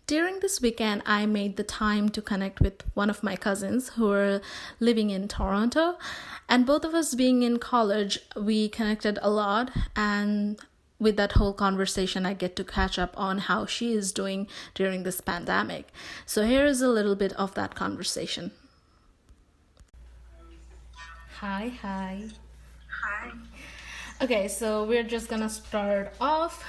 During this weekend, I made the time to connect with one of my cousins who are living in Toronto. And both of us being in college, we connected a lot. And with that whole conversation, I get to catch up on how she is doing during this pandemic. So here is a little bit of that conversation. Hi. Hi. Okay, so we're just gonna start off.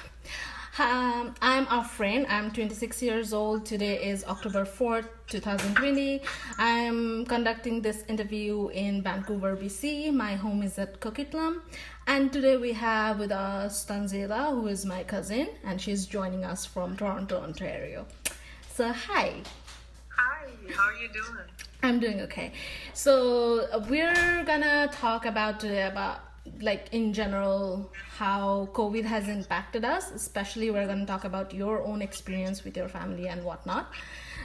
I'm a friend. I'm 26 years old. Today is October 4th, 2020. I'm conducting this interview in Vancouver, BC. My home is at Coquitlam. And today we have with us Tanzila, who is my cousin, and she's joining us from Toronto, Ontario. So, hi. Hi, how are you doing? I'm doing okay. So we're gonna talk about today about like in general how COVID has impacted us. Especially we're gonna talk about your own experience with your family and whatnot.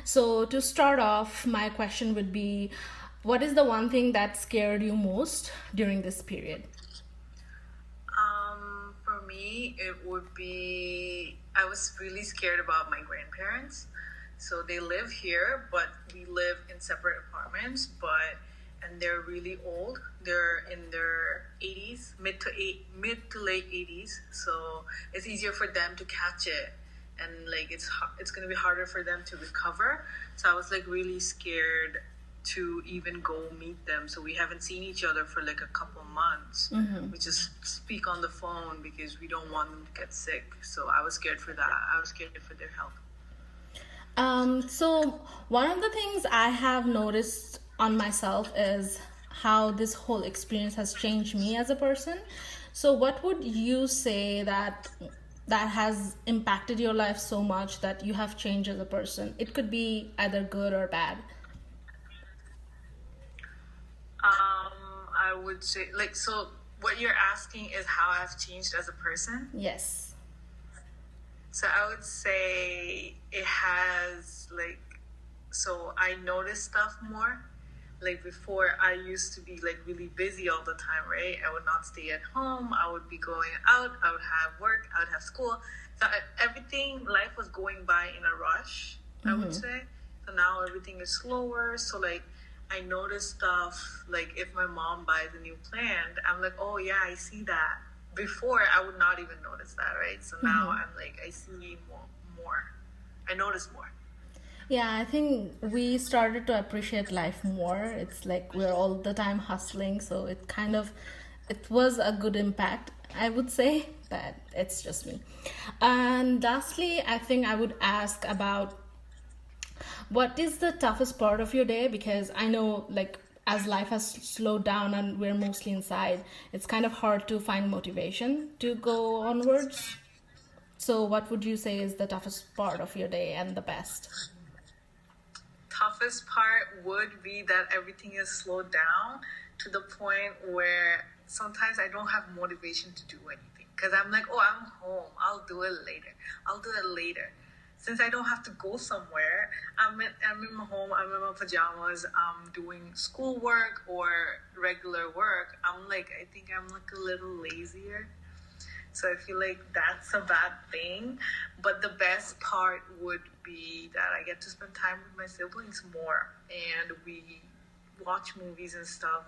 So to start off, my question would be, what is the one thing that scared you most during this period? For me, it would be I was really scared about my grandparents. So they live here, but we live in separate apartments. And they're really old. They're in their 80s, mid to late 80s. So it's easier for them to catch it, and like it's gonna be harder for them to recover. So I was like really scared to even go meet them. So we haven't seen each other for like a couple months. We just speak on the phone because we don't want them to get sick. So I was scared for that. I was scared for their health. So one of the things I have noticed on myself is how this whole experience has changed me as a person. So what would you say that has impacted your life so much that you have changed as a person? It could be either good or bad. I would say like so. What you're asking is how I've changed as a person. Yes. So I would say it has so I notice stuff more. Like before, I used to be like really busy all the time, right? I would not stay at home. I would be going out. I would have work. I would have school. So everything, life was going by in a rush, I would say. So now everything is slower. So like I notice stuff like if my mom buys a new plant, I'm like, oh yeah, I see that. Before, I would not even notice that, right? So now I'm like, I see more. I notice more. Yeah, I think we started to appreciate life more. It's like we're all the time hustling, so it was a good impact, I would say, but it's just me. And lastly, I think I would ask about what is the toughest part of your day? Because I know, like, as life has slowed down and we're mostly inside, it's kind of hard to find motivation to go onwards. So, what would you say is the toughest part of your day and the best? Toughest part would be that everything is slowed down to the point where sometimes I don't have motivation to do anything because I'm like, oh, I'm home. I'll do it later. I'll do it later. Since I don't have to go somewhere, I'm in my home. I'm in my pajamas. I'm doing schoolwork or regular work. I think I'm like a little lazier. So I feel like that's a bad thing. But the best part would be that I get to spend time with my siblings more. And we watch movies and stuff.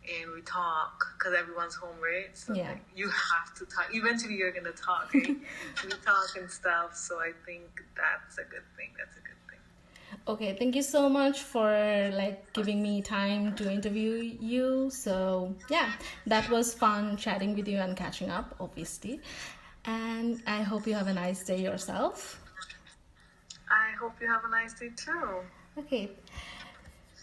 And we talk because everyone's home, right? So Yeah. like, you have to talk. Eventually you're going to talk, right? We talk and stuff. So I think that's a good thing. That's a good thing. Okay, thank you so much for like giving me time to interview you. So, yeah, that was fun chatting with you and catching up, obviously. And I hope you have a nice day yourself. I hope you have a nice day too. Okay.